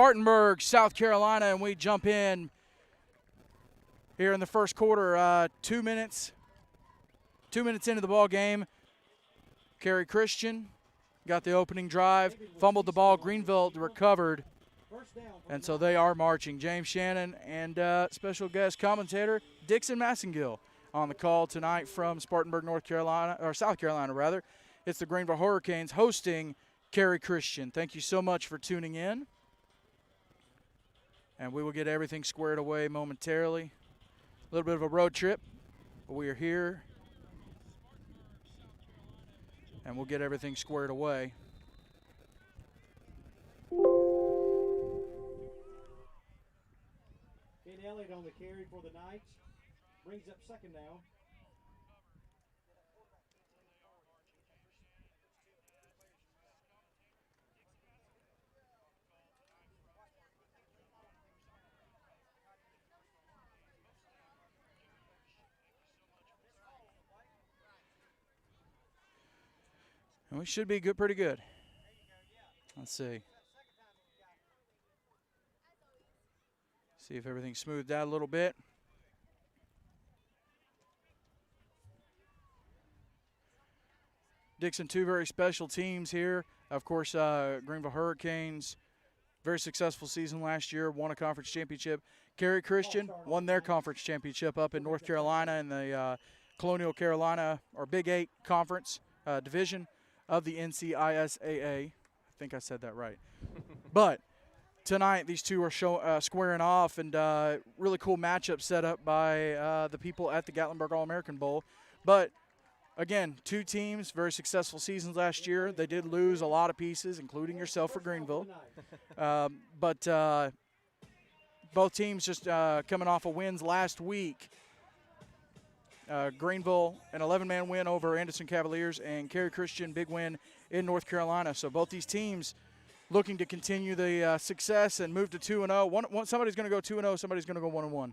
Spartanburg, South Carolina, and we jump in here in the first quarter. 2 minutes into the ball game. Cary Christian got the opening drive, fumbled the ball. Greenville recovered, and so they are marching. James Shannon and special guest commentator Dixon Massengill on the call tonight from Spartanburg, North Carolina, or South Carolina rather. It's the Greenville Hurricanes hosting Cary Christian. Thank you so much for tuning in, and we will get everything squared away momentarily. A little bit of a road trip, but we are here, and we'll get everything squared away. Kate Elliott on the carry for the Knights. Brings up second now. And we should be good, pretty good. Let's see. See if everything's smoothed out a little bit. Dixon, two very special teams here. Of course, Greenville Hurricanes, very successful season last year, won a conference championship. Cary Christian won their conference championship up in North Carolina in the Colonial Carolina, or Big 8 conference division of the NCISAA. I think I said that right. But tonight, these two are squaring off, and really cool matchup set up by the people at the Gatlinburg All-American Bowl. But again, two teams, very successful seasons last year. They did lose a lot of pieces, including yourself for Greenville. But both teams just coming off of wins last week. Greenville, an 11-man win over Anderson Cavaliers, and Cary Christian, big win in North Carolina. So both these teams looking to continue the success and move to 2-0. Somebody's going to go 2-0, somebody's going to go 1-1.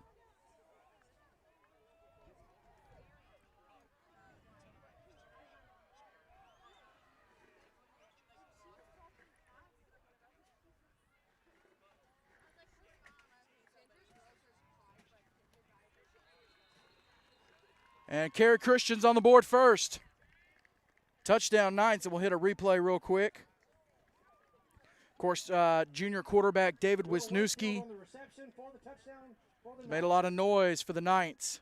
And Cary Christian's on the board first. Touchdown Knights, and we'll hit a replay real quick. Of course, junior quarterback David Wisniewski made a lot of noise for the Knights.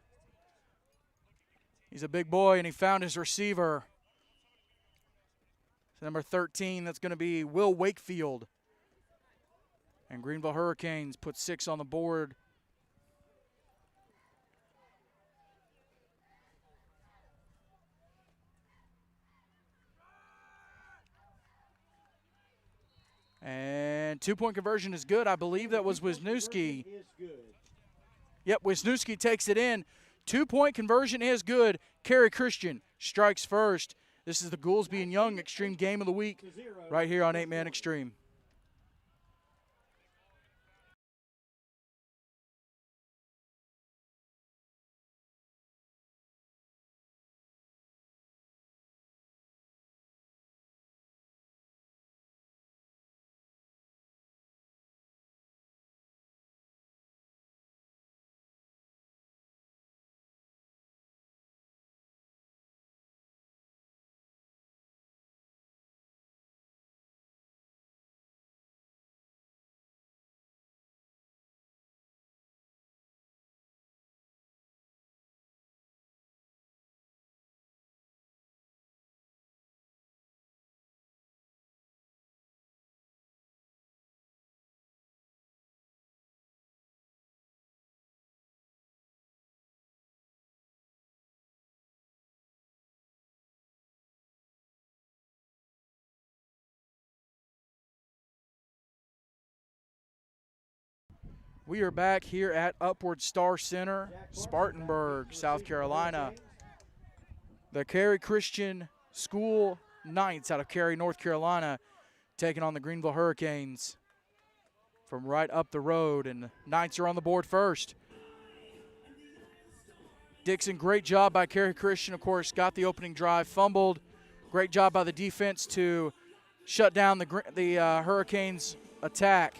He's a big boy, and he found his receiver. It's number 13, that's going to be Will Wakefield. And Greenville Hurricanes put 6 on the board. And two-point conversion is good. I believe that was Wisniewski. Yep, Wisniewski takes it in. Two-point conversion is good. Cary Christian strikes first. This is the Goolesby and Young Extreme Game of the Week right here on 8-Man Extreme. We are back here at Upward Star Center, Spartanburg, South Carolina. The Cary Christian School Knights out of Cary, North Carolina, taking on the Greenville Hurricanes from right up the road, and the Knights are on the board first. Dixon, great job by Cary Christian, of course, got the opening drive, fumbled. Great job by the defense to shut down the Hurricanes' attack.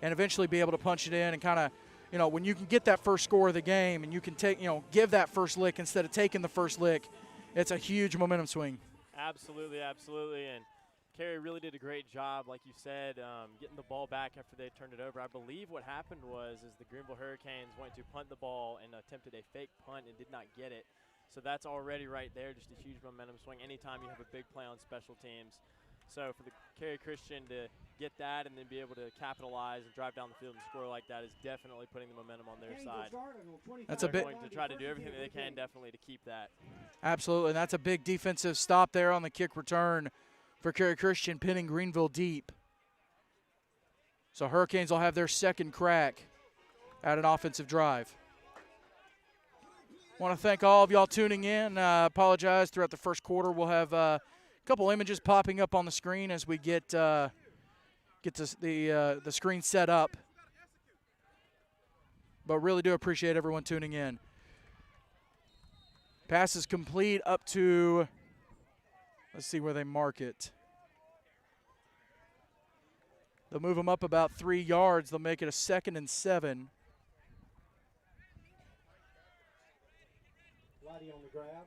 and eventually be able to punch it in and kind of, you know, when you can get that first score of the game and you can take, you know, give that first lick instead of taking the first lick, it's a huge momentum swing. Absolutely, absolutely. And Carey really did a great job, like you said, getting the ball back after they turned it over. I believe what happened was the Greenville Hurricanes went to punt the ball and attempted a fake punt and did not get it. So that's already right there, just a huge momentum swing anytime you have a big play on special teams. So for the Carey Christian to get that and then be able to capitalize and drive down the field and score like that is definitely putting the momentum on their side. That's a bit. They're going to try to do everything that they can definitely to keep that. Absolutely, and that's a big defensive stop there on the kick return for Carey Christian, pinning Greenville deep. So Hurricanes will have their second crack at an offensive drive. Want to thank all of y'all tuning in. Apologize throughout the first quarter. We'll have a couple images popping up on the screen as we get the screen set up. But really do appreciate everyone tuning in. Pass is complete up to, let's see where they mark it. They'll move them up about 3 yards. They'll make it a 2nd and 7. On the grab.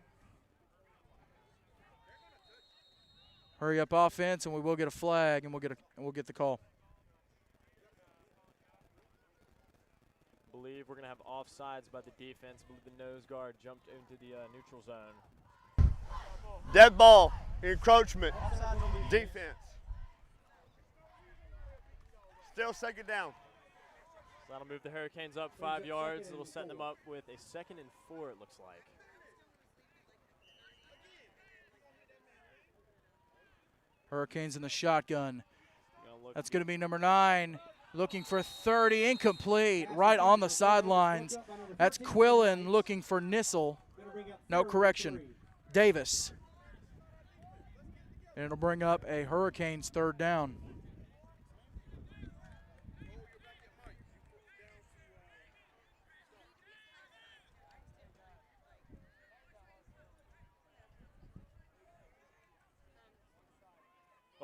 Hurry up offense, and we will get a flag, and we'll get the call. I believe we're going to have offsides by the defense. I believe the nose guard jumped into the neutral zone. Dead ball, encroachment, defense. Still 2nd down. So that'll move the Hurricanes up 5 yards. It'll set them up with a 2nd and 4, it looks like. Hurricanes in the shotgun. That's going to be number 9, looking for 30, incomplete, right on the sidelines. That's Quillen looking for Nissel. No correction, Davis. And it'll bring up a Hurricanes 3rd down.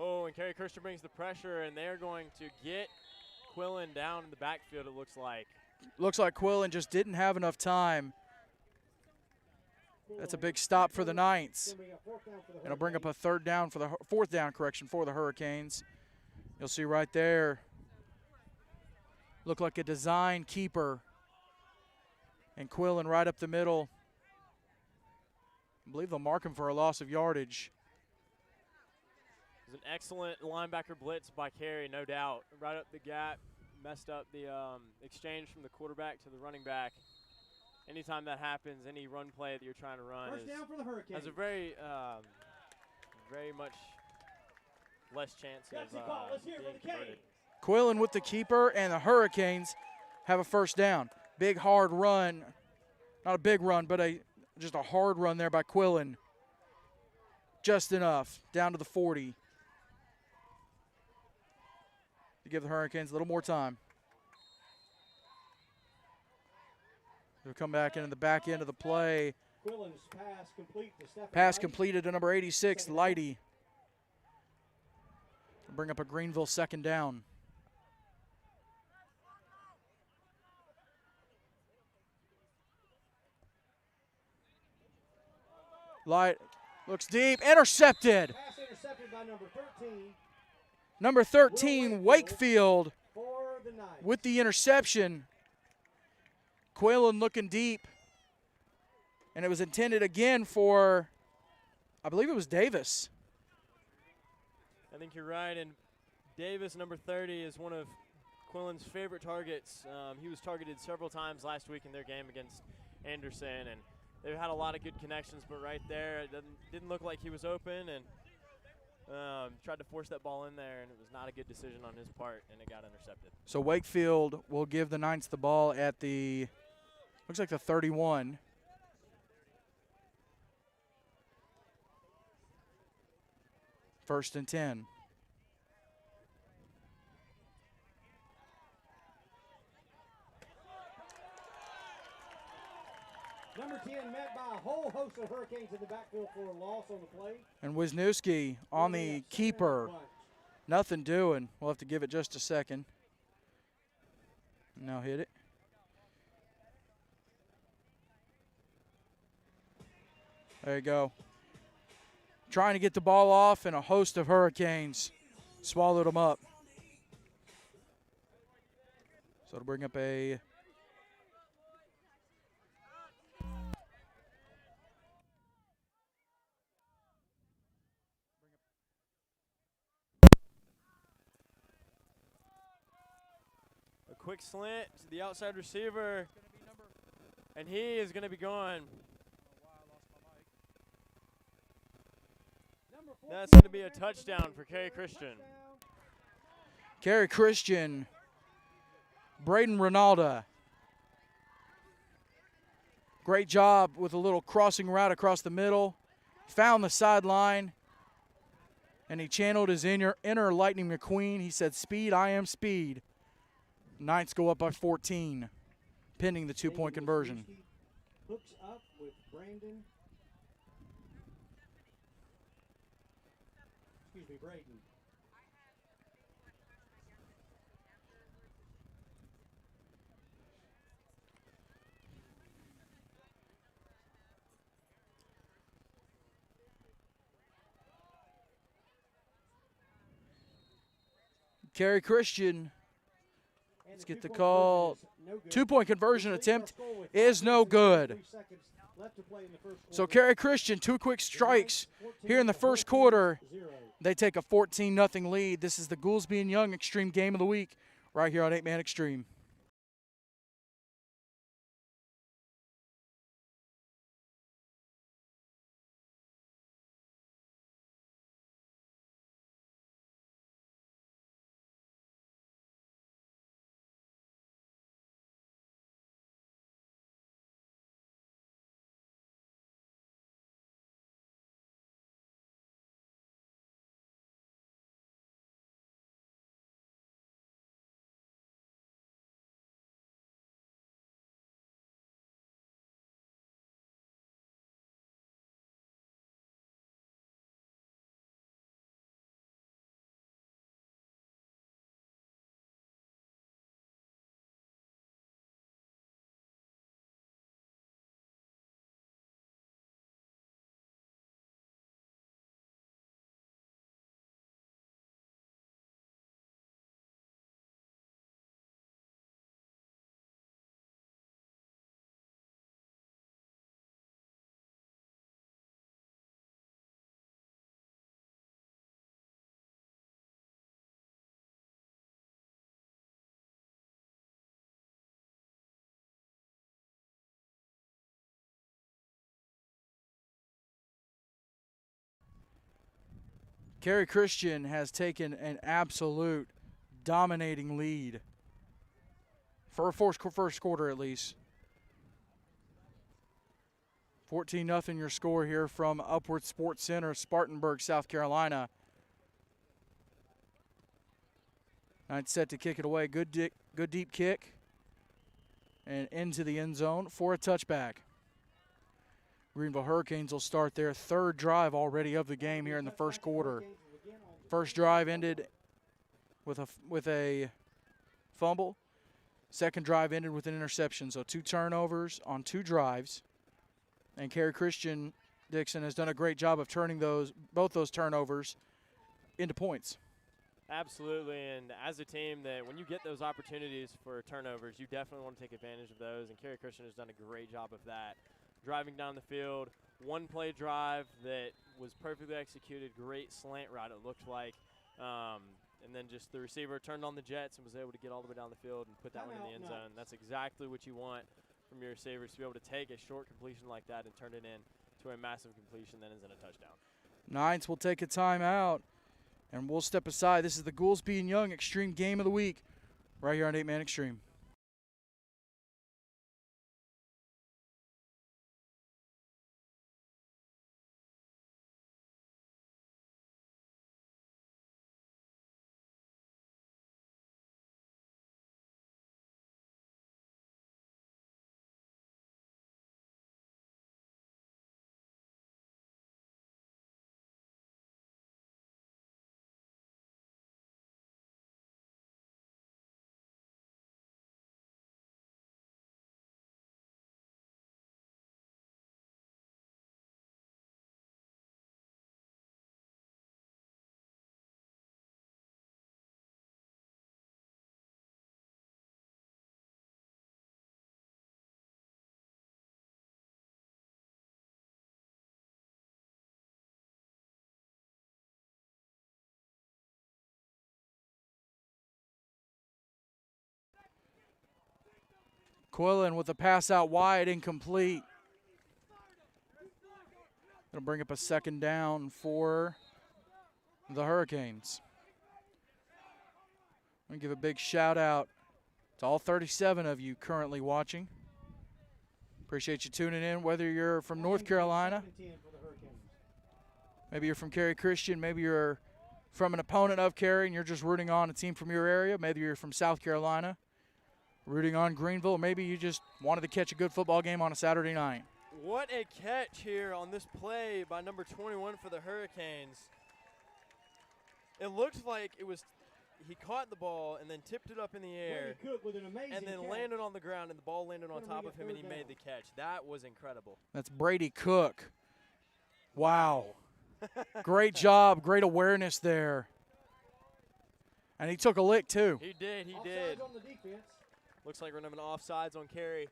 Oh, and Carey Christian brings the pressure, and they're going to get Quillen down in the backfield, it looks like. Looks like Quillen just didn't have enough time. That's a big stop for the Knights. It'll bring up a 4th down for the Hurricanes. You'll see right there, look like a design keeper. And Quillen right up the middle. I believe they'll mark him for a loss of yardage. It was an excellent linebacker blitz by Carey, no doubt. Right up the gap, messed up the exchange from the quarterback to the running back. Anytime that happens, any run play that you're trying to run has a very much less chance of being converted. Quillen with the keeper, and the Hurricanes have a 1st down. Big, hard run. Not a big run, but just a hard run there by Quillen. Just enough, down to the 40. To give the Hurricanes a little more time. They'll come back into the back end of the play. Pass completed to number 86, Lighty. They'll bring up a Greenville 2nd down. Light looks deep, intercepted. Pass intercepted by number 13. Number 13, Wakefield, For the Knights. with the interception. Quillen looking deep. And it was intended again for, I believe it was Davis. I think you're right, and Davis, number 30, is one of Quillen's favorite targets. He was targeted several times last week in their game against Anderson, and they've had a lot of good connections, but right there, it didn't look like he was open, and tried to force that ball in there, and it was not a good decision on his part, and it got intercepted. So Wakefield will give the Knights the ball at the, looks like the 31. First and 10. Number 10 met by a whole host of Hurricanes in the backfield for a loss on the play. And Wisniewski on the keeper. Nothing doing. We'll have to give it just a second. Now hit it. There you go. Trying to get the ball off, and a host of Hurricanes swallowed them up. So to bring up a quick slant to the outside receiver, and he is going to be gone. That's going to be a touchdown for Kerry Christian. Kerry Christian, Braden Ronaldo. Great job with a little crossing route across the middle. Found the sideline, and he channeled his inner Lightning McQueen. He said, "Speed, I am speed." Knights go up by 14, pending the two-point conversion. Hooks up with Brandon. Excuse me, Braden. Kerry Christian, let's get the call. Two-point conversion attempt is no good. So Kerry Christian, 2 quick strikes here in the first quarter. They take a 14-0 lead. This is the Goolesby and Young Extreme Game of the Week right here on 8-Man Extreme. Kerry Christian has taken an absolute dominating lead for a first quarter at least. 14-0 your score here from Upward Sports Center, Spartanburg, South Carolina. Knights set to kick it away. Good deep kick and into the end zone for a touchback. Greenville Hurricanes will start their third drive already of the game here in the first quarter. First drive ended with a fumble. Second drive ended with an interception. So 2 turnovers on 2 drives. And Kerry Christian Dixon has done a great job of turning both those turnovers into points. Absolutely, and as a team, that when you get those opportunities for turnovers, you definitely want to take advantage of those, and Kerry Christian has done a great job of that. Driving down the field, 1-play drive that was perfectly executed, great slant route it looked like, and then just the receiver turned on the jets and was able to get all the way down the field and put that one in the end zone. That's exactly what you want from your receivers, to be able to take a short completion like that and turn it into a massive completion that ends in a touchdown. Knights will take a timeout, and we'll step aside. This is the Goolesby and Young Extreme Game of the Week right here on 8-Man Extreme. Quillen with the pass out wide, incomplete. Gonna bring up a second down for the Hurricanes. I'm gonna give a big shout out to all 37 of you currently watching. Appreciate you tuning in, whether you're from North Carolina, maybe you're from Cary Christian, maybe you're from an opponent of Cary and you're just rooting on a team from your area, maybe you're from South Carolina, rooting on Greenville, maybe you just wanted to catch a good football game on a Saturday night. What a catch here on this play by number 21 for the Hurricanes. It looked like it was he caught the ball and then tipped it up in the air and then landed on the ground, and the ball landed on top of him and he made the catch. That was incredible. That's Brady Cook. Wow. Great job, great awareness there. And he took a lick too. He did, he did. Looks like we're going to have an offsides on Cary.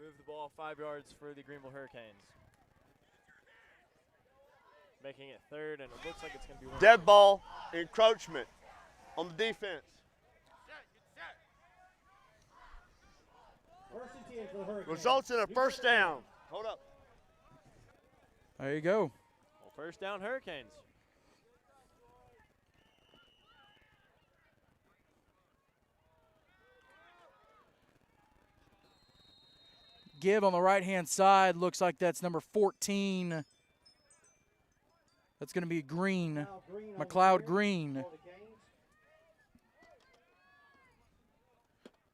Move the ball 5 yards for the Greenville Hurricanes. Making it third, and it looks like it's going to be one. Dead ball, encroachment on the defense. First and 10 for the Hurricanes. Results in a first down. Hold up. There you go. Well, first down Hurricanes. Give on the right-hand side. Looks like that's number 14. That's going to be Green, McLeod Green.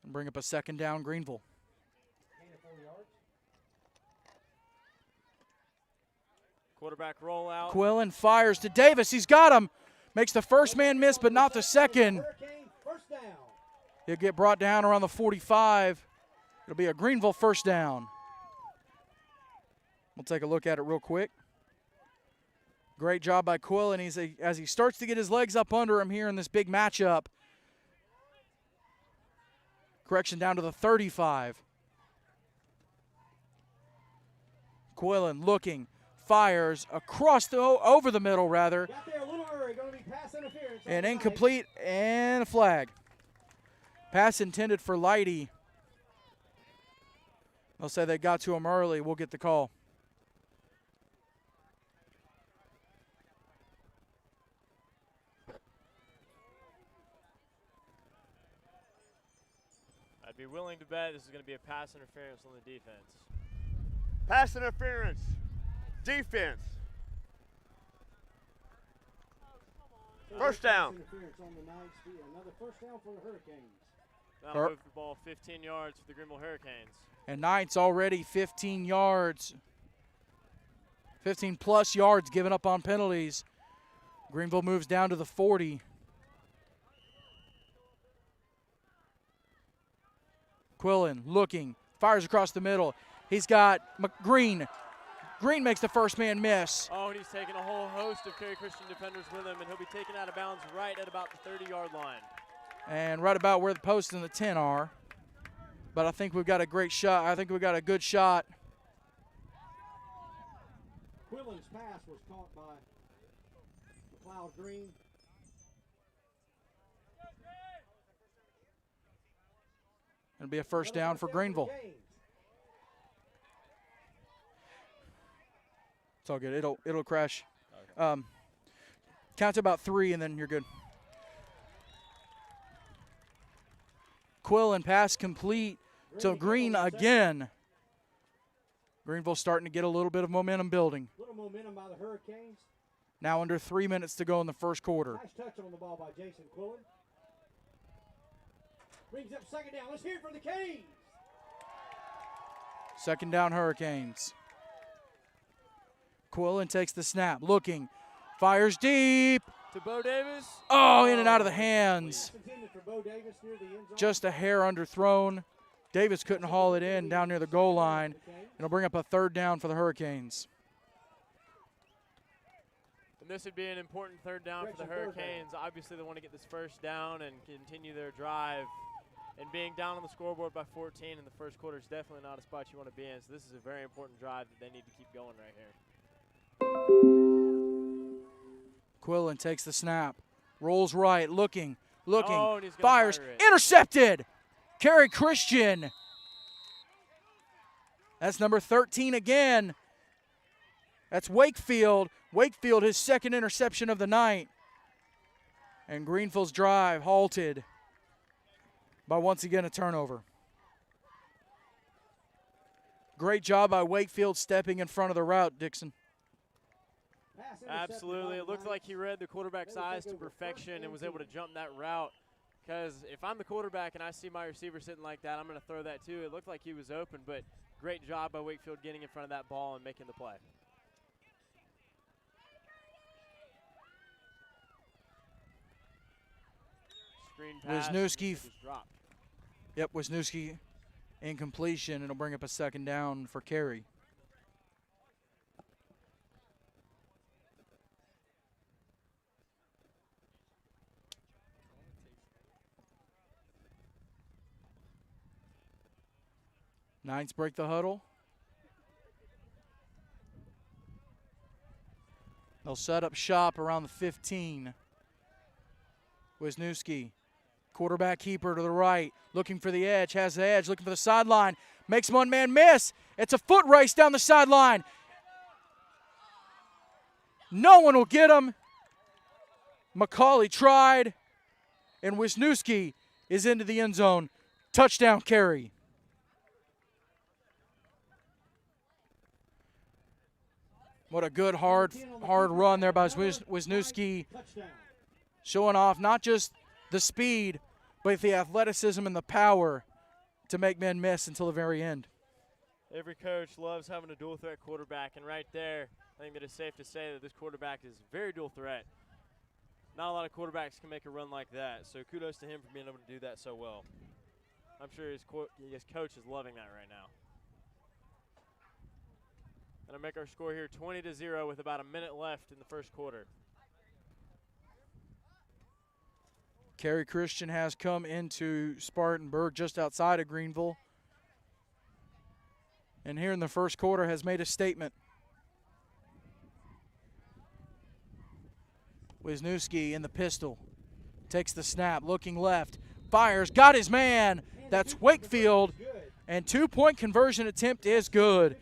And bring up a second down, Greenville. Quarterback rollout. Quillen fires to Davis. He's got him. Makes the first man miss, but not the second. He'll get brought down around the 45. It'll be a Greenville first down. We'll take a look at it real quick. Great job by Quillen. As he starts to get his legs up under him here in this big matchup. Correction down to the 35. Quillen looking, fires across the over the middle rather. Got there a little early, going to be pass interference. And incomplete and a flag. Pass intended for Lighty. They'll say they got to him early. We'll get the call. I'd be willing to bet this is going to be a pass interference on the defense. Pass interference. Defense. First down. Another first down for the Hurricanes. That'll move the ball 15 yards for the Greenville Hurricanes. And Knight's already 15 yards. 15 plus yards given up on penalties. Greenville moves down to the 40. Quillen looking, fires across the middle. He's got Green. Green makes the first man miss. Oh, and he's taking a whole host of Cary Christian defenders with him, and he'll be taken out of bounds right at about the 30-yard line. And right about where the post and the 10 are. But I think we've got a great shot. I think we've got a good shot. Quillen's pass was caught by McLeod Green. It'll be a first down for Greenville. It's all good. It'll crash. Okay. Count to about 3 and then you're good. Quillen pass complete to Green again. Greenville starting to get a little bit of momentum building. Little momentum by the Hurricanes. Now under 3 minutes to go in the first quarter. Nice touch on the ball by Jason Quillen. Brings up second down. Let's hear it from the Canes. Second down Hurricanes. Quillen takes the snap, looking, fires deep. To Bo Davis. Oh, in and out of the hands. Intended for Bo Davis near the end zone. Just a hair underthrown. Davis couldn't haul it in down near the goal line. It'll bring up a third down for the Hurricanes. And this would be an important third down for the Hurricanes. Obviously, they want to get this first down and continue their drive. And being down on the scoreboard by 14 in the first quarter is definitely not a spot you want to be in. So this is a very important drive that they need to keep going right here. Quillen takes the snap, rolls right, looking, Oh, and he's gonna fires, fire it. intercepted. Cary Christian That's number 13 again. That's Wakefield. Wakefield, his second interception of the night. And Greenville's drive halted by once again a turnover. Great job by Wakefield stepping in front of the route, Dixon. Absolutely. It looked like he read the quarterback's eyes to perfection and was able to jump that route. Because if I'm the quarterback and I see my receiver sitting like that, I'm going to throw that too. It looked like he was open, but great job by Wakefield getting in front of that ball and making the play. Screen pass. Wisniewski. Dropped. Yep, Wisniewski incompletion. It'll bring up a second down for Carey. Knights break the huddle. They'll set up shop around the 15. Wisniewski, quarterback keeper to the right, looking for the edge, has the edge, looking for the sideline, makes one man miss. It's a foot race down the sideline. No one will get him. McCauley tried, and Wisniewski is into the end zone. Touchdown, Carey. What a good, hard run there by Wisniewski, showing off not just the speed, but the athleticism and the power to make men miss until the very end. Every coach loves having a dual threat quarterback, and right there, I think that it's safe to say that this quarterback is very dual threat. Not a lot of quarterbacks can make a run like that, so kudos to him for being able to do that so well. I'm sure his coach is loving that right now. Gonna make our score here 20-0 with about a minute left in the first quarter. Carey Christian has come into Spartanburg just outside of Greenville, and here in the first quarter has made a statement. Wisniewski in the pistol, takes the snap, looking left, fires, got his man. That's Wakefield, and two-point conversion attempt is good.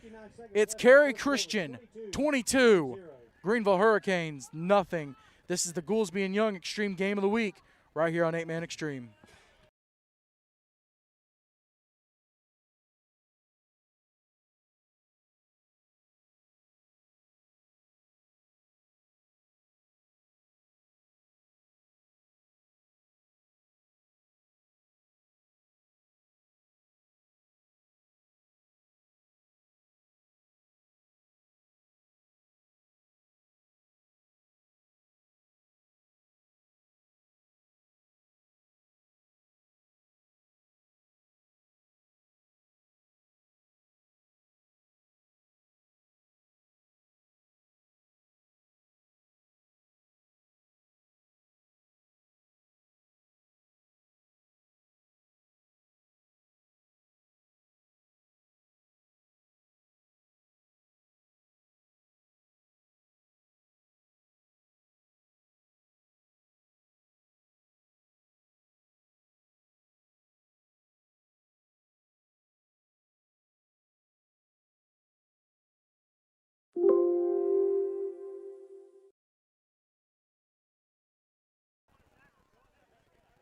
It's Carey Christian, 22. Greenville Hurricanes, nothing. This is the Goolesby and Young Extreme Game of the Week right here on 8-Man Extreme.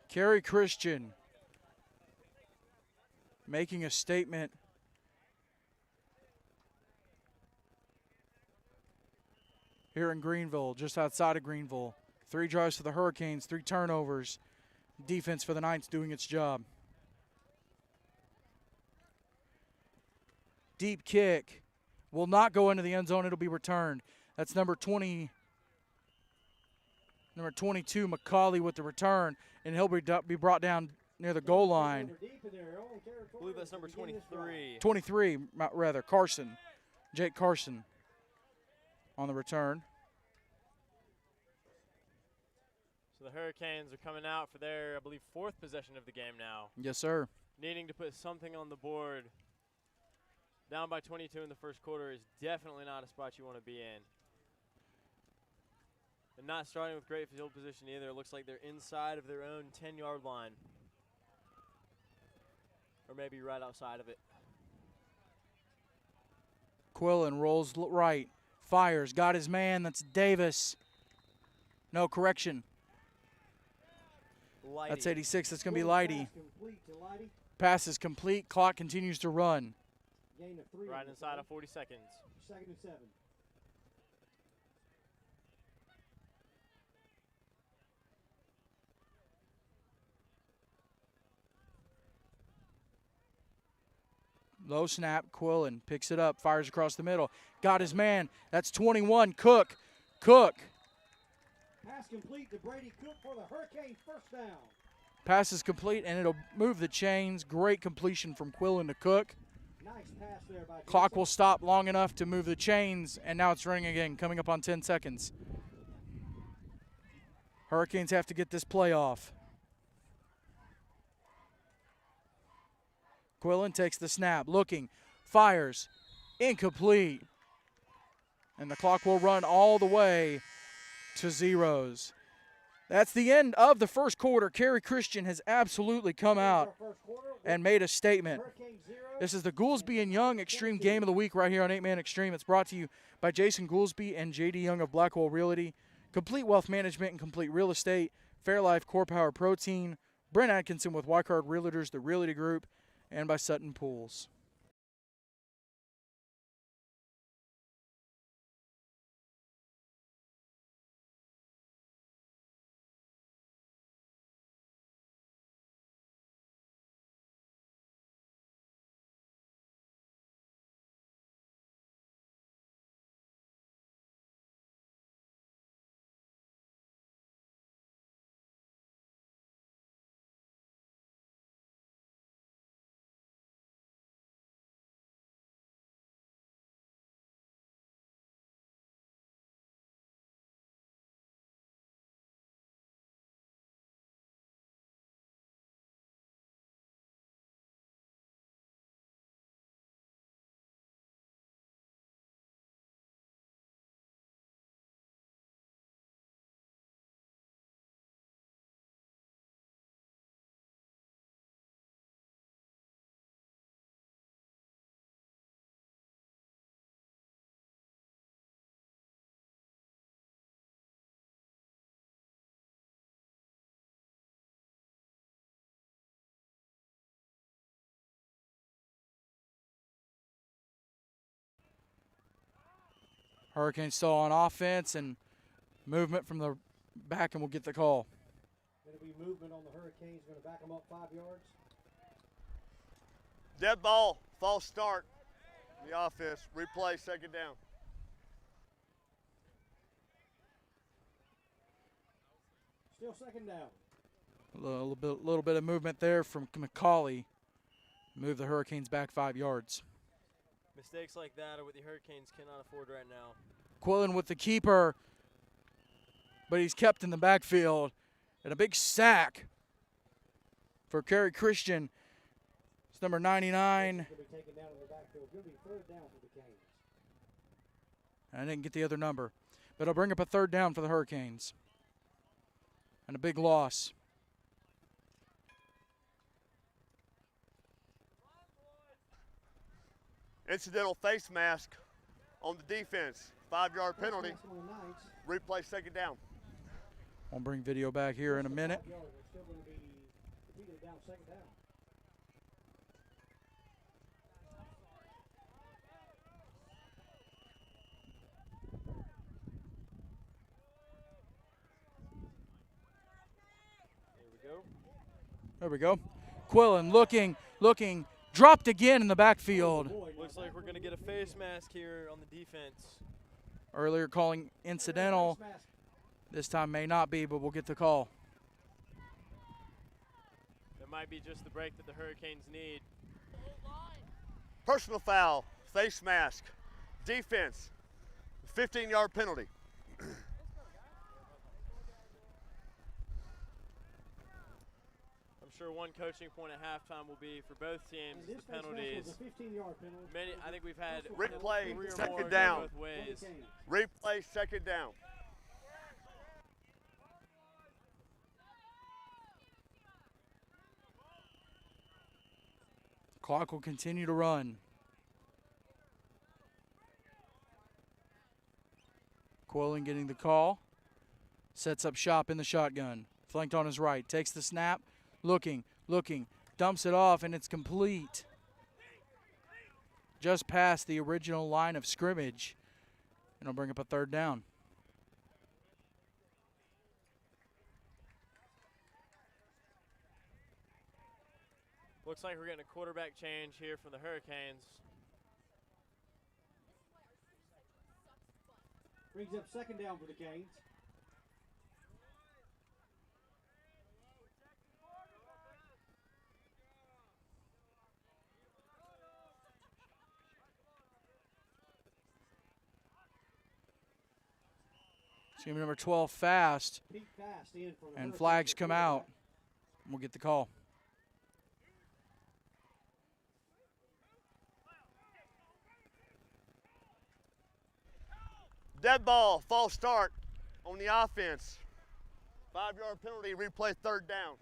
Carey Christian making a statement here in Greenville, just outside of Greenville. 3 drives for the Hurricanes, 3 turnovers. Defense for the Knights doing its job. Deep kick will not go into the end zone. It'll be returned. That's number 22, McCauley with the return, and he'll be brought down near the goal line. I believe that's number 23. 23, rather, Carson. Jake Carson on the return. So the Hurricanes are coming out for their, I believe, 4th possession of the game now. Yes, sir. Needing to put something on the board. Down by 22 in the first quarter is definitely not a spot you want to be in. And not starting with great field position either. It looks like they're inside of their own 10-yard line. Or maybe right outside of it. Quillen rolls right, fires, got his man, that's Davis. No, correction. Lighty. That's 86, that's going to be Quillen Lighty. pass complete to Lighty. Pass is complete, clock continues to run. Gain of 3. Right on the inside play. of 40 seconds. 2nd and 7. Low snap, Quillen picks it up, fires across the middle. Got his man, that's 21, Cook. Cook. Pass complete to Brady Cook for the Hurricanes. First down. Pass is complete, and it'll move the chains. Great completion from Quillen to Cook. Nice pass there by Clock Jason. will stop long enough to move the chains, and now it's running again, coming up on 10 seconds. Hurricanes have to get this play off. Quillen takes the snap, looking, fires, incomplete. And the clock will run all the way to zeros. That's the end of the first quarter. Kerry Christian has absolutely come out and made a statement. Hurricane 0. This is the Goolesby and Young Extreme Game of the Week right here on 8-Man Extreme. It's brought to you by Jason Goolesby and J.D. Young of Blackwell Realty, Complete Wealth Management and Complete Real Estate, Fairlife Core Power Protein, Brent Atkinson with Wycard Realtors, the Realty Group, and by Sutton Pools. Hurricanes still on offense, and movement from the back, and we'll get the call. Going to be movement on the Hurricanes. Going to back them up 5 yards. Dead ball, false start. The offense, replay, 2nd down. Still 2nd down. A little bit of movement there from McCauley. Move the Hurricanes back 5 yards. Mistakes like that are what the Hurricanes cannot afford right now. Quillen with the keeper, but he's kept in the backfield. And a big sack for Kerry Christian. It's number 99. Going to be taken down in the backfield. Going to be 3rd down for the Canes. I didn't get the other number, but it'll bring up a 3rd down for the Hurricanes. And a big loss. Incidental face mask on the defense. 5-yard penalty. Pass on the Knights. Replay, 2nd down. I'll bring video back here in a minute. 5 yards. They're still going to be taking it down 2nd down. There we go. Quillen looking, dropped again in the backfield. Looks like we're going to get a face mask here on the defense. Earlier calling incidental. This time may not be, but we'll get the call. That might be just the break that the Hurricanes need. Personal foul, face mask, defense, 15-yard penalty. I'm sure one coaching point at halftime will be for both teams And the this face mask penalties. was a 15-yard penalty. I think we've had Replay, 3 or 2nd more go down. both ways. Replay, 2nd down. Clock will continue to run. Quillen getting the call. Sets up shop in the shotgun. Flanked on his right. Takes the snap. Looking. Dumps it off, and it's complete. Just past the original line of scrimmage. And it'll bring up a third down. Looks like we're getting a quarterback change here from the Hurricanes. Brings up second down for the Canes. Team number 12 fast. Pete Fast in for the And Hurricanes flags at come quarterback. out. We'll get the call. Dead ball, false start on the offense. 5-yard penalty, replay third down.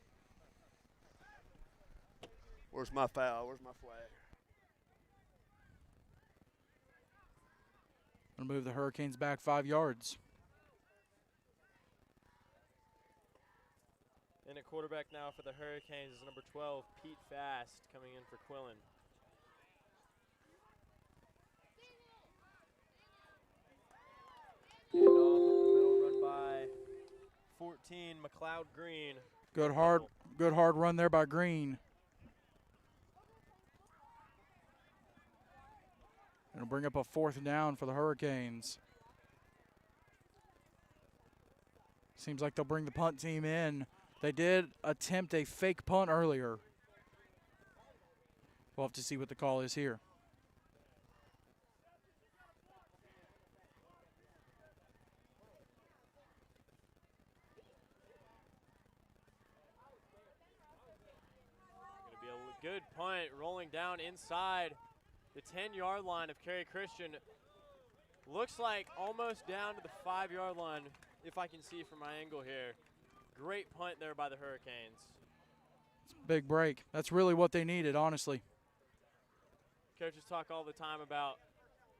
Where's my foul? Where's my flag? Gonna move the Hurricanes back 5 yards. And at quarterback now for the Hurricanes is number 12, Pete Fast, coming in for Quillen. And off up the middle, run by 14, McLeod Green. Good hard run there by Green. It'll bring up a fourth down for the Hurricanes. Seems like they'll bring the punt team in. They did attempt a fake punt earlier. We'll have to see what the call is here. Going to be a good punt rolling down inside the 10-yard line of Cary Christian. Looks like almost down to the 5-yard line, if I can see from my angle here. Great punt there by the Hurricanes. It's a big break. That's really what they needed, honestly. Coaches talk all the time about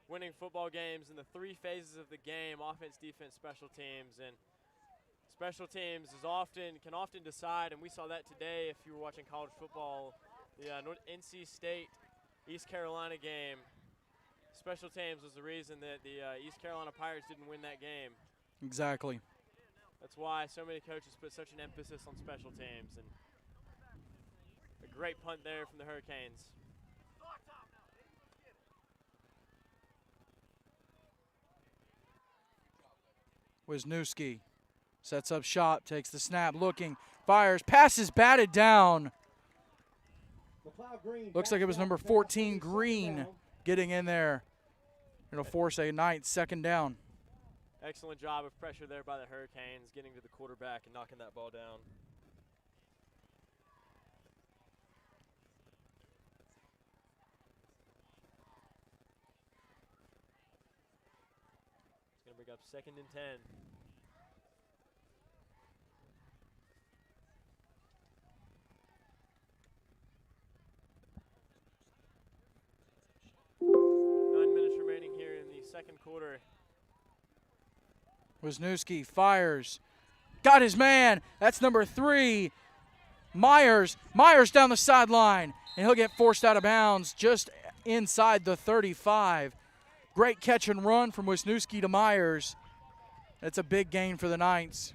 winning football games in the 3 phases of the game: offense, defense, special teams. And special teams can often decide, and we saw that today if you were watching college football, the NC State East Carolina game. Special teams was the reason that the East Carolina Pirates didn't win that game. Exactly. That's why so many coaches put such an emphasis on special teams. And a great punt there from the Hurricanes. Wisniewski sets up shop, takes the snap, looking, fires, passes batted down. McLeod Green Looks like it was number 14, Green, getting in there. It'll force a Knights second down. Excellent job of pressure there by the Hurricanes, getting to the quarterback and knocking that ball down. It's going to bring up 2nd and 10. Here in the second quarter. Wisniewski fires. Got his man. That's number 3. Myers. Myers down the sideline. And he'll get forced out of bounds just inside the 35. Great catch and run from Wisniewski to Myers. That's a big gain for the Knights,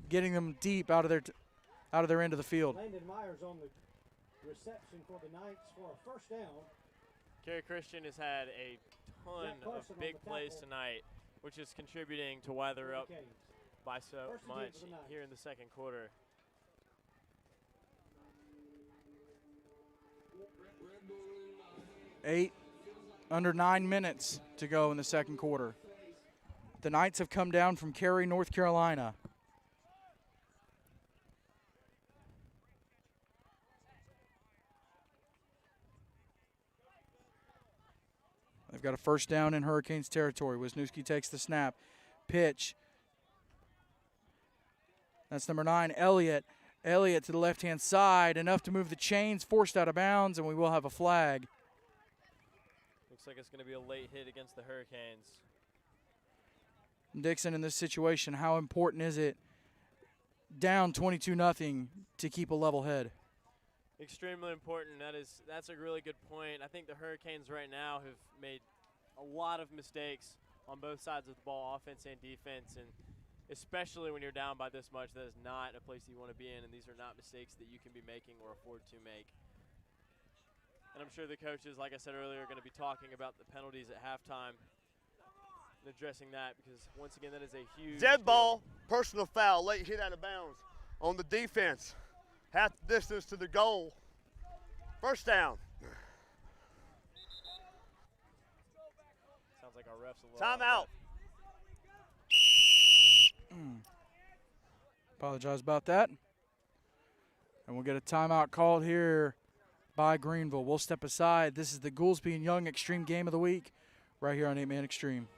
getting them deep out of their end of the field. Landon Myers on the reception for the Knights for a first down. Cary Christian has had a ton of big plays tonight, which is contributing to why they're up by so much here in the second quarter. Under 9 minutes to go in the second quarter. The Knights have come down from Cary, North Carolina. They've got a first down in Hurricanes territory. Wisniewski takes the snap. Pitch. That's number 9, Elliott. Elliott to the left-hand side. Enough to move the chains. Forced out of bounds, and we will have a flag. Looks like it's going to be a late hit against the Hurricanes. Dixon, in this situation, how important is it down 22-0 to keep a level head? Extremely important. That's a really good point. I think the Hurricanes right now have made a lot of mistakes on both sides of the ball, offense and defense, and especially when you're down by this much, that is not a place you want to be in, and these are not mistakes that you can be making or afford to make. And I'm sure the coaches, like I said earlier, are going to be talking about the penalties at halftime and addressing that, because once again, that is a huge Dead deal. ball, personal foul, late hit out of bounds on the defense. Half the distance to the goal. First down. Sounds like our ref's a little Timeout. Apologize about that. And we'll get a timeout called here by Greenville. We'll step aside. This is the Goolesby and Young Extreme Game of the Week right here on 8-Man Extreme.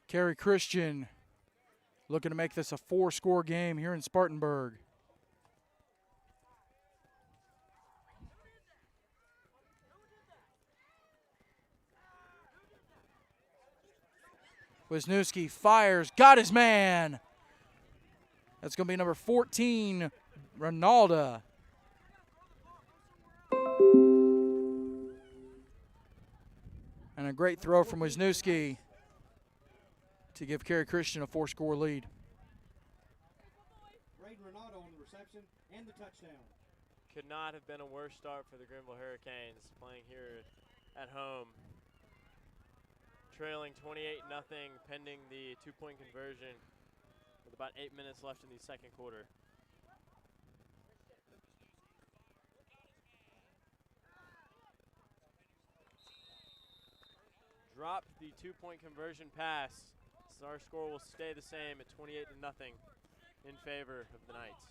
Kerry Christian looking to make this a 4-score game here in Spartanburg. Wisniewski fires, got his man. That's going to be number 14, Ronaldo. And a great throw from Wisniewski to give Kerry Christian a 4-score lead. Braden Renato on the reception and the touchdown. Could not have been a worse start for the Greenville Hurricanes playing here at home. Trailing 28-0 pending the 2-point conversion with about 8 minutes left in the second quarter. Dropped the 2-point conversion pass. So our score will stay the same at 28-0 in favor of the Knights.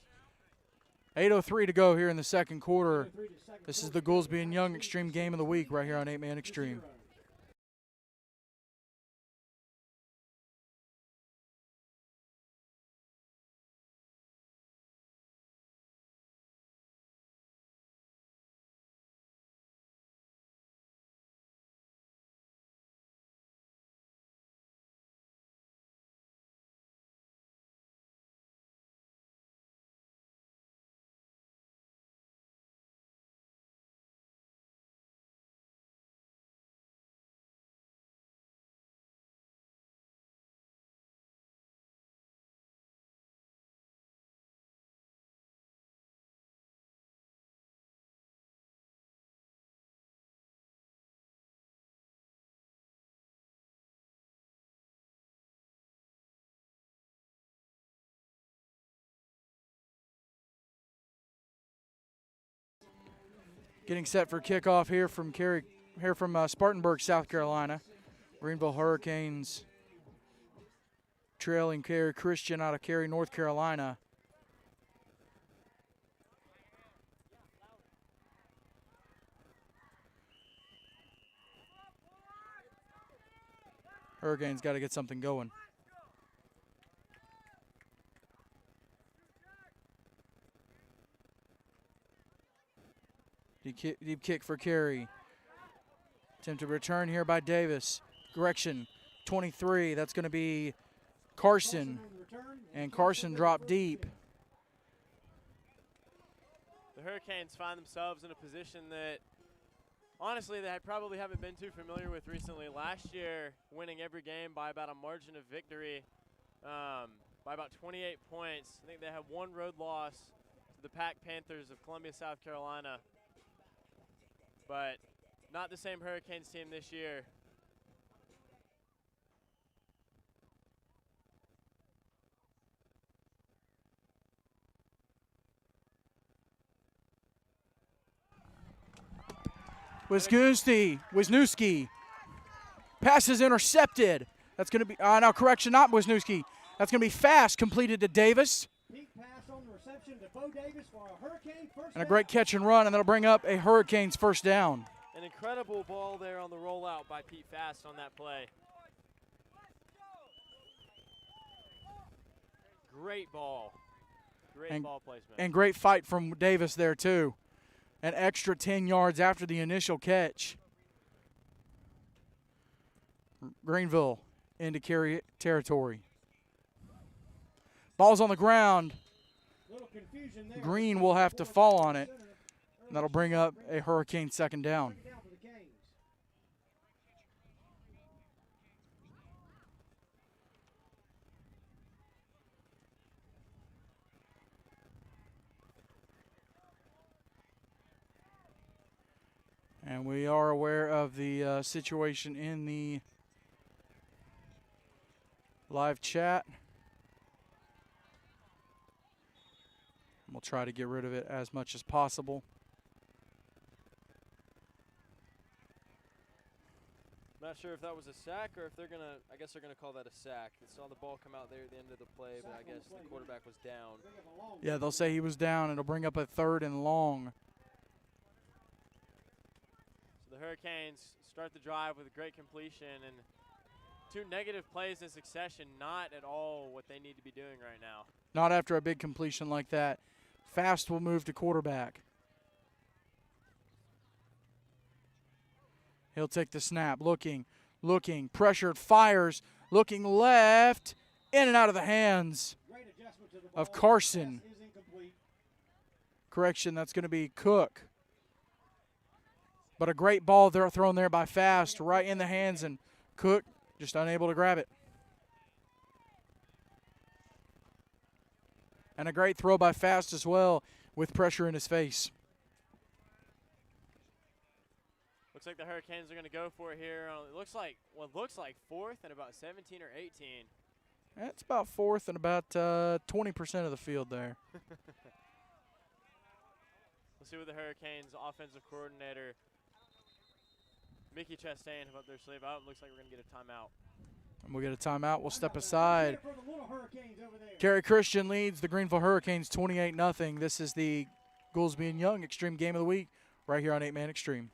8:03 to go here in the second quarter. This is the Goolesby and Young Extreme Game of the Week right here on 8-Man Extreme. Getting set for kickoff here from Spartanburg, South Carolina. Greenville Hurricanes trailing Kerry Christian out of Cary, North Carolina. Hurricanes got to get something going. Deep kick for Cary. Attempted return here by Davis. Correction, 23. That's going to be Carson. And Carson dropped deep. The Hurricanes find themselves in a position that, honestly, they probably haven't been too familiar with recently. Last year, winning every game by about a margin of victory, by about 28 points. I think they have one road loss to the Pack Panthers of Columbia, South Carolina, but not the same Hurricanes team this year. Wisniewski. Pass is intercepted. That's going to be, now correction, not Wisniewski. That's going to be fast, completed to Davis. Peak pass on the reception to Bo Davis for a Hurricane first And a down. great catch and run, and that'll bring up a Hurricanes first down. An incredible ball there on the rollout by Pete Fast on that play. Great ball. Great ball placement. And great fight from Davis there, too. An extra 10 yards after the initial catch. Greenville into carry territory. Ball's on the ground. Little confusion there. Green will have to fall on it. And that'll bring up a Hurricane second down. Second down for the Canes. And we are aware of the situation in the live chat. We'll try to get rid of it as much as possible. Not sure if that was a sack or if they're going to, I guess they're going to call that a sack. They saw the ball come out there at the end of the play, but I guess the quarterback was down. Yeah, they'll say he was down, and it'll bring up a 3rd and long. So the Hurricanes start the drive with a great completion and 2 negative plays in succession, not at all what they need to be doing right now. Not after a big completion like that. Fast will move to quarterback. He'll take the snap, looking, pressured, fires, looking left, in and out of the hands Great adjustment to the ball. of Carson. Pass is incomplete. Correction, that's going to be Cook. But a great ball there thrown there by Fast, right in the hands, and Cook just unable to grab it. And a great throw by Fast as well, with pressure in his face. Looks like the Hurricanes are going to go for it here. It looks like what looks like 4th and about 17 or 18. That's about 4th and about 20% of the field there. We'll see what the Hurricanes offensive coordinator Mickey Chastain have up their sleeve. Oh, it looks like we're going to get a timeout. And we'll get a timeout. We'll step aside. For the Little Hurricanes over there. Gary Christian leads the Greenville Hurricanes 28-0. This is the Goolesby and Young Extreme Game of the Week right here on 8 Man Extreme.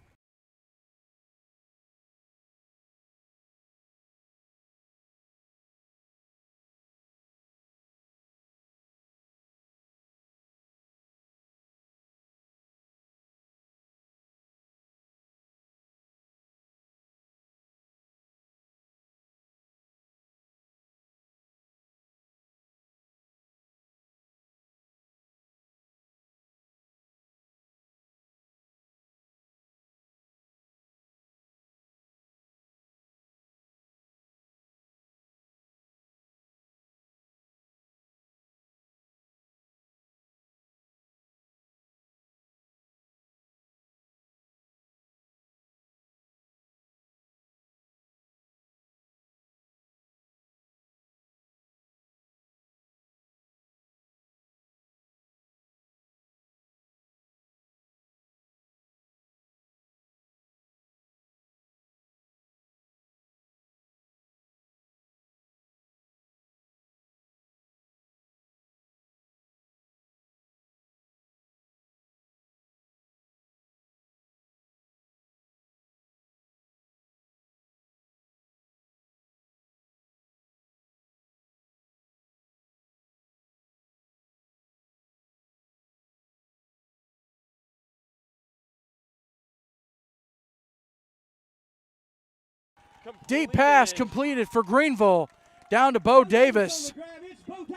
Deep pass completed for Greenville. Down to Bo Davis. It's bow tied.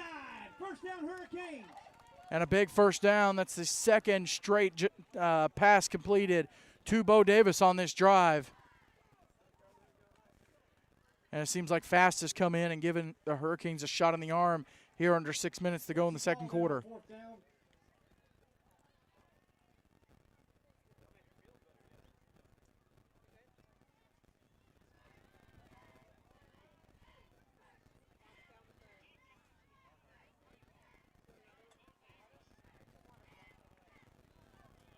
First down Hurricanes. And a big first down. That's the 2nd straight pass completed to Bo Davis on this drive. And it seems like Fast has come in and given the Hurricanes a shot in the arm here under 6 minutes to go in the second quarter. Fourth down.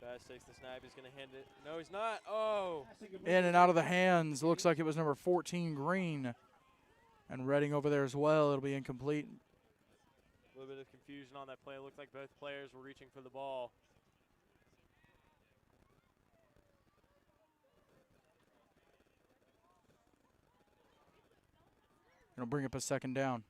Bass takes the snap. He's going to hand it. No, he's not. Oh. In and out of the hands. Looks like it was number 14, Green. And Redding over there as well. It'll be incomplete. A little bit of confusion on that play. It looked like both players were reaching for the ball. It'll bring up a second down.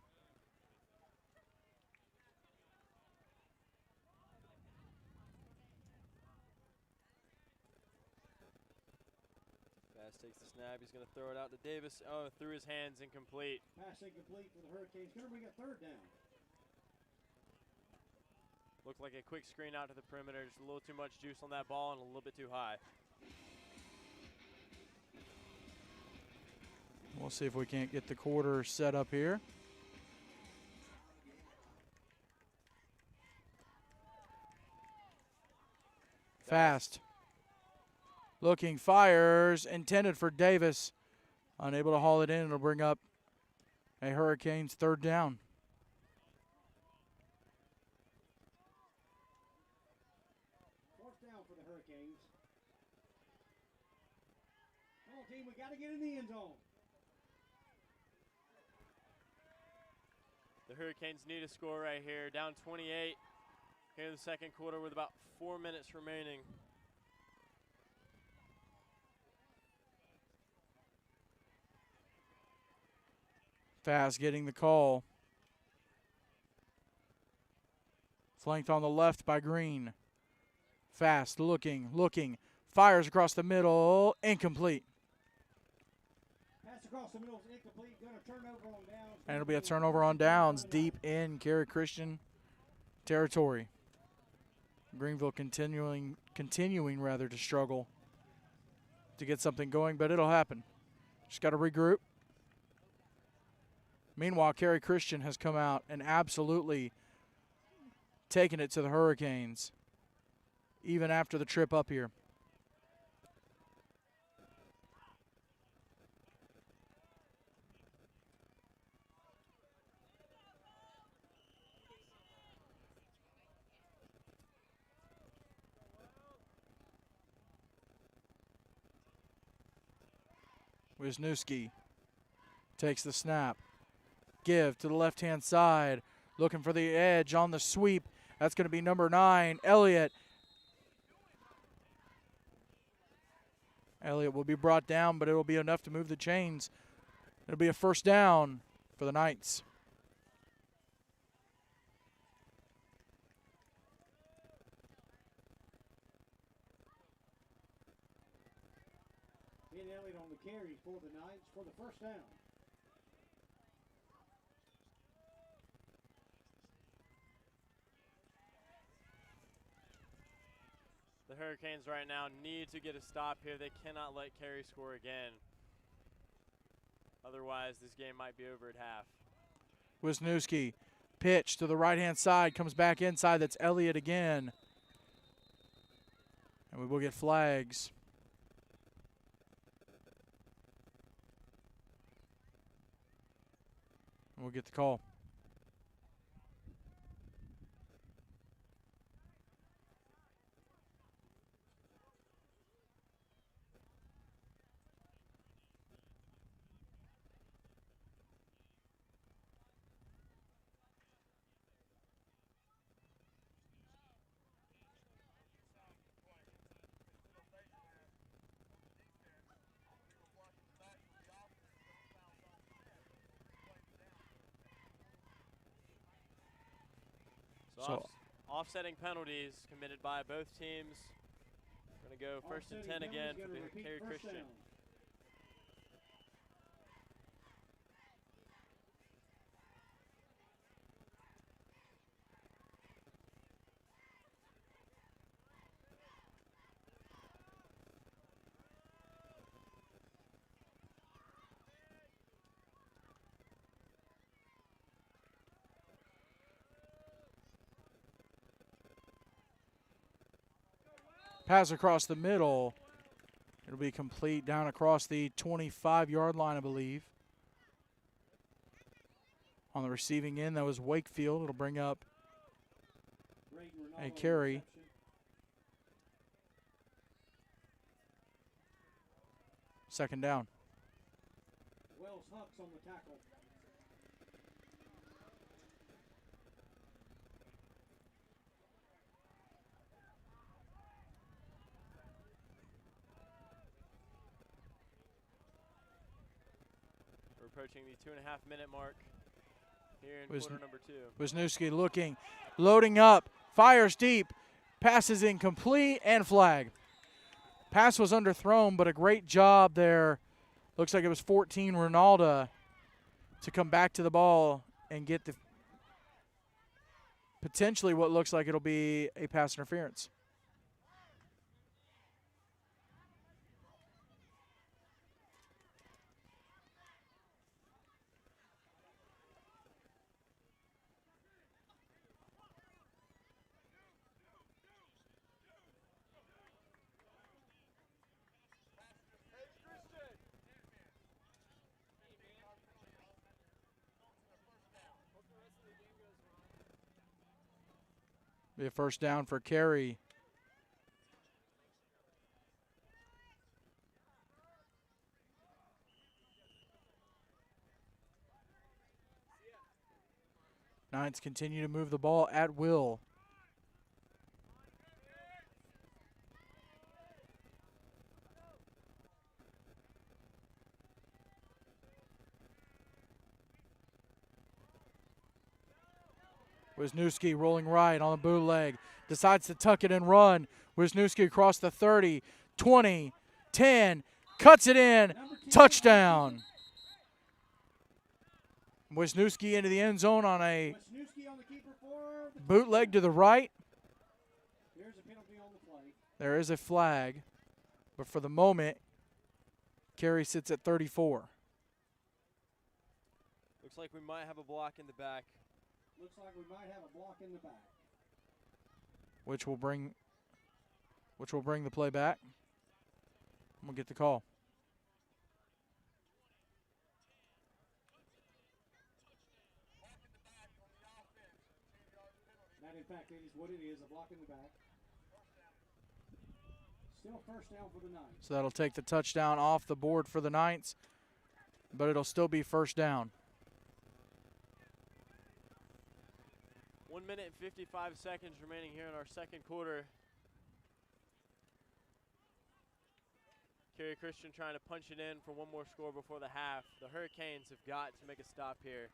Bass takes the snap. He's going to throw it out to Davis. Oh, through his hands, incomplete. Pass incomplete for the Hurricanes. Going to bring a third down. Looked like a quick screen out to the perimeter. Just a little too much juice on that ball and a little bit too high. We'll see if we can't get the quarter set up here. Fast. Looking, fires, intended for Davis. Unable to haul it in. It'll bring up a Hurricanes third down. Fourth down for the Hurricanes. Come on, team. We got to get in the end zone. The Hurricanes need a score right here. Down 28 here in the second quarter with about 4 minutes remaining. Fast getting the call. Flanked on the left by Green. Fast looking. Fires across the middle. Incomplete. Pass across the middle is incomplete. Going to turn over on downs. And it'll be a turnover on downs deep in Cary Christian territory. Greenville continuing to struggle to get something going, but it'll happen. Just got to regroup. Meanwhile, Cary Christian has come out and absolutely taken it to the Hurricanes, even after the trip up here. Wisniewski takes the snap. Give to the left-hand side. Looking for the edge on the sweep. That's going to be number 9, Elliott. Elliott will be brought down, but it'll be enough to move the chains. It'll be a first down for the Knights. Ben Elliott on the carry for the Knights for the first down. The Hurricanes right now need to get a stop here. They cannot let Cary score again. Otherwise, this game might be over at half. Wisniewski, pitch to the right-hand side, comes back inside. That's Elliott again. And we will get flags. And we'll get the call. So offsetting penalties committed by both teams. Going to go first and 10 again for the Cary Christian. Down. Pass across the middle. It'll be complete down across the 25-yard line, I believe. On the receiving end, that was Wakefield. It'll bring up a carry. Second down. Wells Hucks on the tackle. We're approaching the 2.5-minute mark here in quarter number 2. Wisniewski looking, loading up, fires deep, passes incomplete, and flag. Pass was underthrown, but a great job there. Looks like it was 14 Ronaldo to come back to the ball and get the potentially what looks like it'll be a pass interference. Be a first down for Carey. Knights continue to move the ball at will. Wisniewski rolling right on the bootleg. Decides to tuck it and run. Wisniewski across the 30, 20, 10. Cuts it in. Touchdown. Wisniewski into the end zone on a bootleg to the right. There's a penalty on the play. There is a flag, but for the moment, Carey sits at 34. Looks like we might have a block in the back. Looks like we might have a block in the back. Which will bring the play back. We'll get the call. That, in fact, it is what it is, a block in the back. Still first down for the Knights. So that'll take the touchdown off the board for the Knights, but it'll still be first down. 1 minute and 55 seconds remaining here in our second quarter. Carey Christian trying to punch it in for one more score before the half. The Hurricanes have got to make a stop here.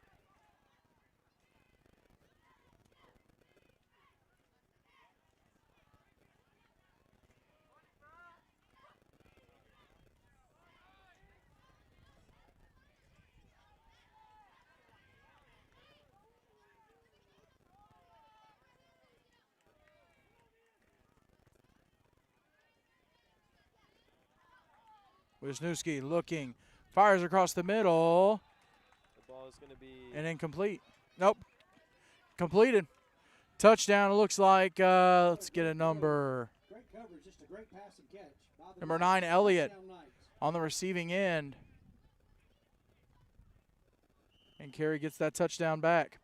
Wisniewski looking, fires across the middle. The ball is going to be and incomplete. Nope. Completed. Touchdown, it looks like. Let's get a number. Great coverage, just a great pass and catch. Number 9, Elliott, on the receiving end. And Carey gets that touchdown back.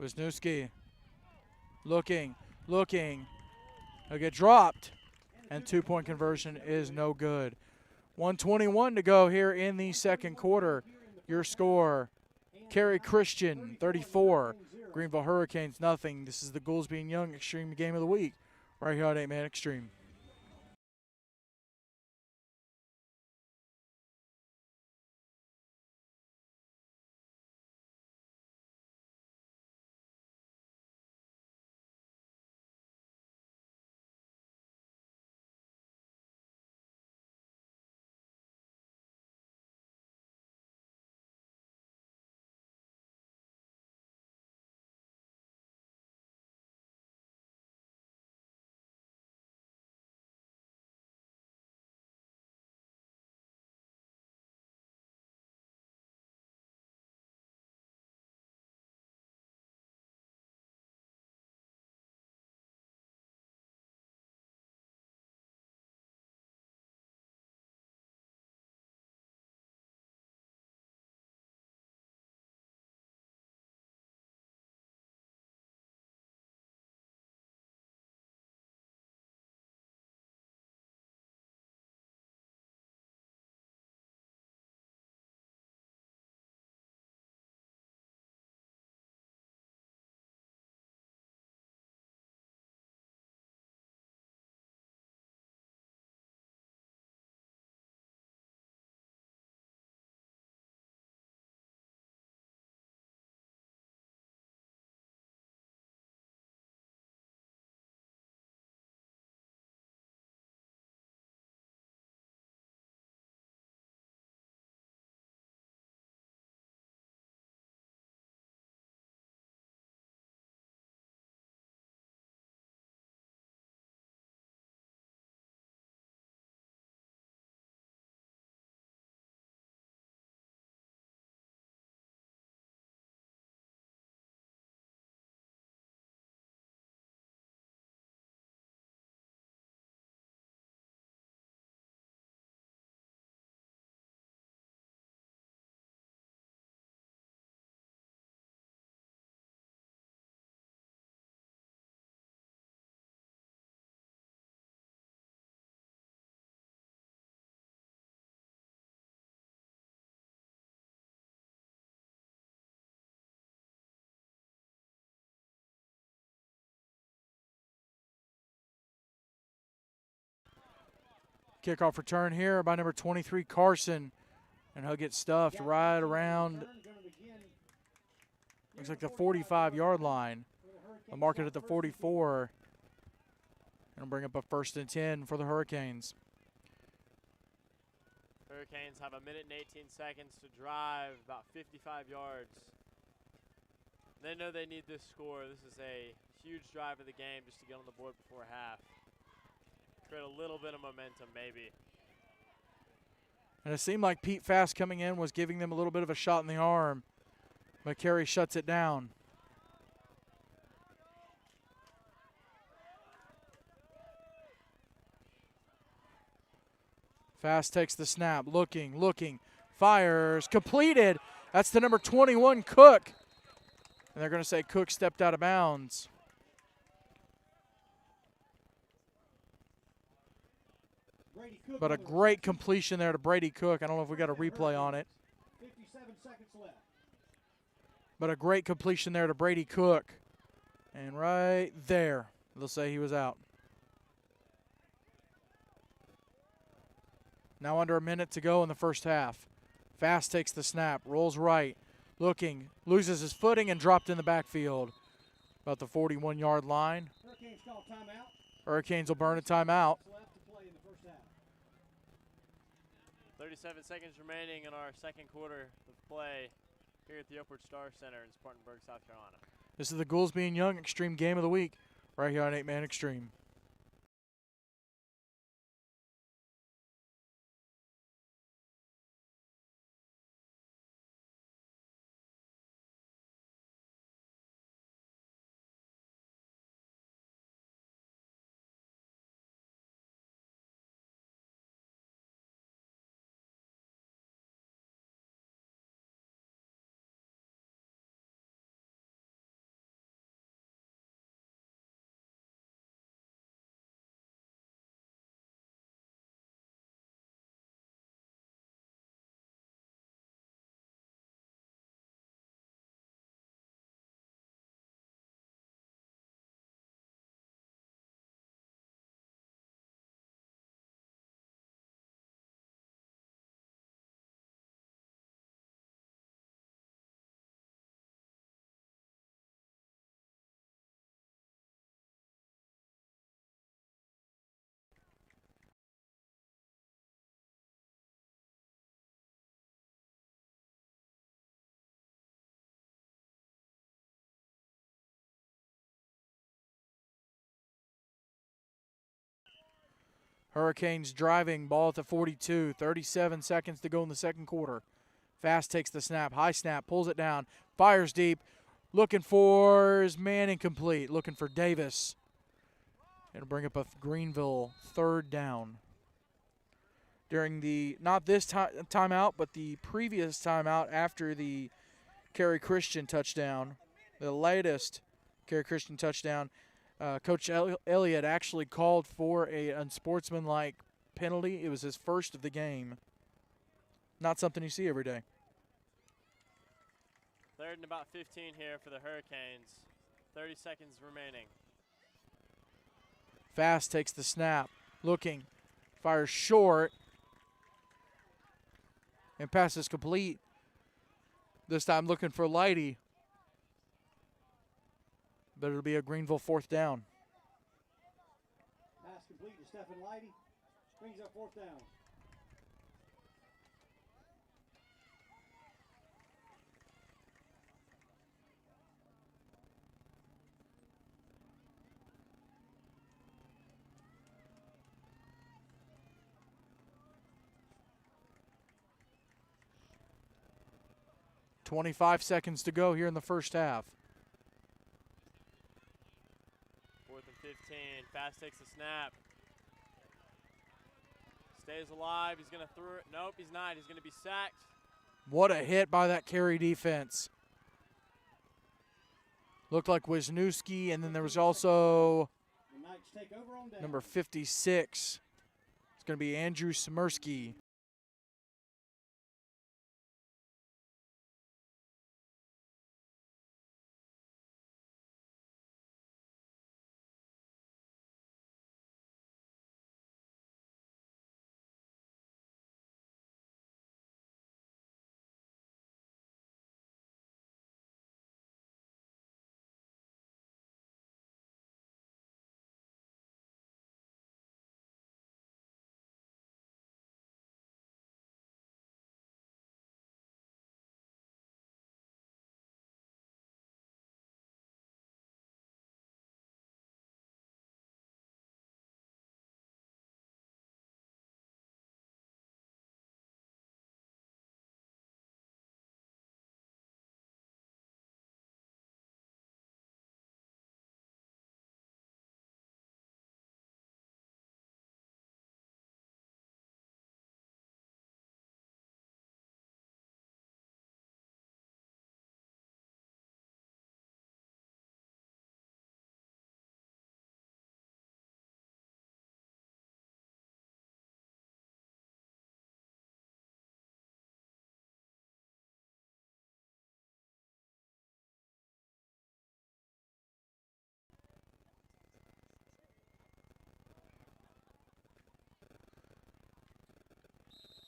Wisniewski looking. He'll get dropped, and two-point conversion is no good. 1:21 to go here in the second quarter. Your score, Carey Christian 34, Greenville Hurricanes nothing. This is the Goolesby and Young Extreme Game of the Week right here on 8-Man Extreme. Kickoff return here by number 23, Carson. And he'll get stuffed right around, looks like the 45-yard line. They'll mark it at the 44. And bring up a 1st and 10 for the Hurricanes. Hurricanes have 1 minute and 18 seconds to drive, about 55 yards. They know they need this score. This is a huge drive of the game just to get on the board before half. Create a little bit of momentum, maybe. And it seemed like Pete Fast coming in was giving them a little bit of a shot in the arm. But Carey shuts it down. Fast takes the snap, looking, fires, completed. That's the number 21, Cook. And they're going to say Cook stepped out of bounds. But a great completion there to Brady Cook. I don't know if we got a replay on it. 57 seconds left. But a great completion there to Brady Cook. And right there, they'll say he was out. Now under a minute to go in the first half. Fast takes the snap, rolls right, looking, loses his footing and dropped in the backfield. About the 41-yard line. Hurricanes call timeout. Hurricanes will burn a timeout. Left to play in the first half. 37 seconds remaining in our second quarter of play here at the Upward Star Center in Spartanburg, South Carolina. This is the Goolesby and Young Extreme Game of the Week right here on 8-Man Extreme. Hurricanes driving, ball at the 42, 37 seconds to go in the second quarter. Fast takes the snap, high snap, pulls it down, fires deep, looking for his man, incomplete, looking for Davis. It'll bring up a Greenville 3rd down. During the, not this timeout, but the previous timeout after the Carey Christian touchdown, the latest Carey Christian touchdown, Coach Elliott actually called for a unsportsmanlike penalty. It was his first of the game. Not something you see every day. 3rd and about 15 here for the Hurricanes. 30 seconds remaining. Fast takes the snap, looking, fires short, and passes complete. This time looking for Lighty. But it'll be a Greenville 4th down. Pass complete to Stephen Lighty. Brings up 4th down. .25 seconds to go here in the first half. 4th and 15. Fast takes the snap. Stays alive. He's going to throw it. Nope, he's not. He's going to be sacked. What a hit by that Carey defense. Looked like Wisniewski, and then there was also The Knights take over on down. number 56. It's going to be Andrew Smirsky.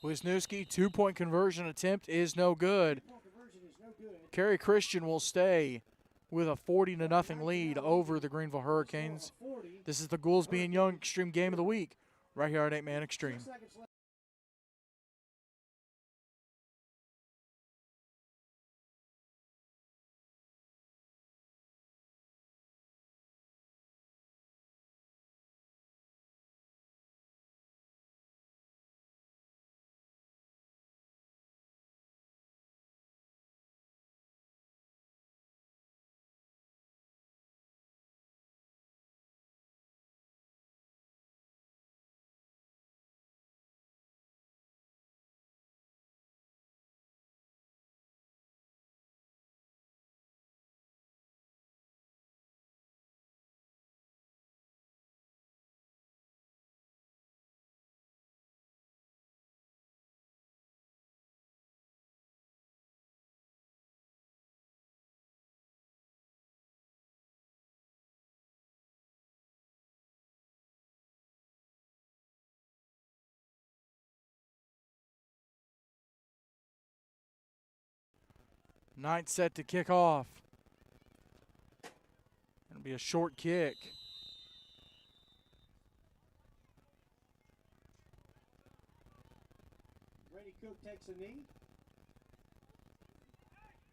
Wisniewski, 2-point conversion attempt is no good. Kerry Christian will stay with a 40-0 lead over the Greenville Hurricanes. This is the Goolesby and Young Extreme Game of the Week right here at 8-Man Extreme. Ninth set to kick off. It'll be a short kick. Brady Cook takes a knee.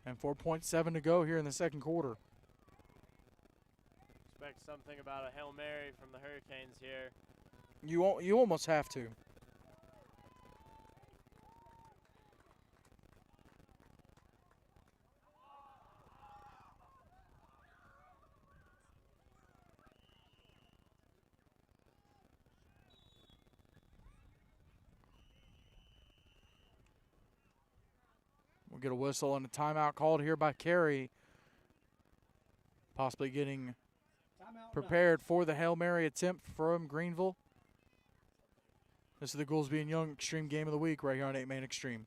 And 4.7 to go here in the second quarter. Expect something about a Hail Mary from the Hurricanes here. You almost have to. We'll get a whistle and a timeout called here by Kerry. Possibly getting prepared for the Hail Mary attempt from Greenville. This is the Goolesby and Young Extreme Game of the Week right here on 8-Man Extreme.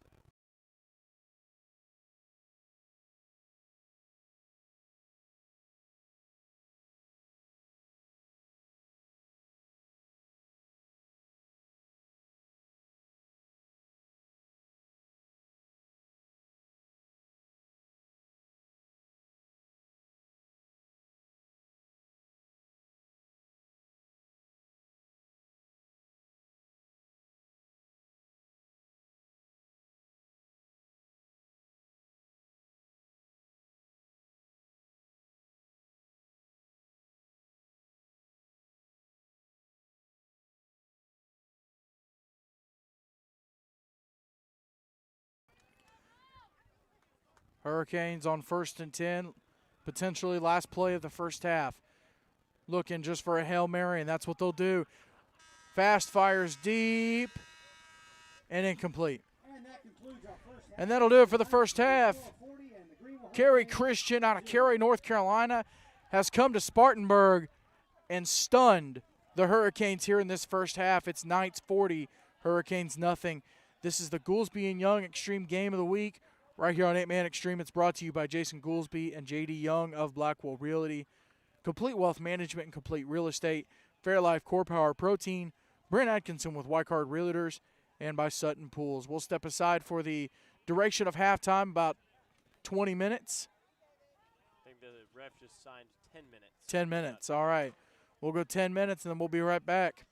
Hurricanes on 1st and 10, potentially last play of the first half. Looking just for a Hail Mary, and that's what they'll do. Fast fires deep and incomplete. And that'll do it for the first half. Kerry Christian out of Cary, North Carolina, has come to Spartanburg and stunned the Hurricanes here in this first half. It's Knights 40, Hurricanes nothing. This is the Goolesby and Young Extreme Game of the Week. Right here on 8-Man Extreme, it's brought to you by Jason Goolesby and J.D. Young of Blackwell Realty. Complete Wealth Management and Complete Real Estate, Fairlife Core Power Protein, Brent Atkinson with Wycard Realtors, and by Sutton Pools. We'll step aside for the duration of halftime, about 20 minutes. I think the ref just signed 10 minutes. 10 minutes, all right. We'll go 10 minutes, and then we'll be right back.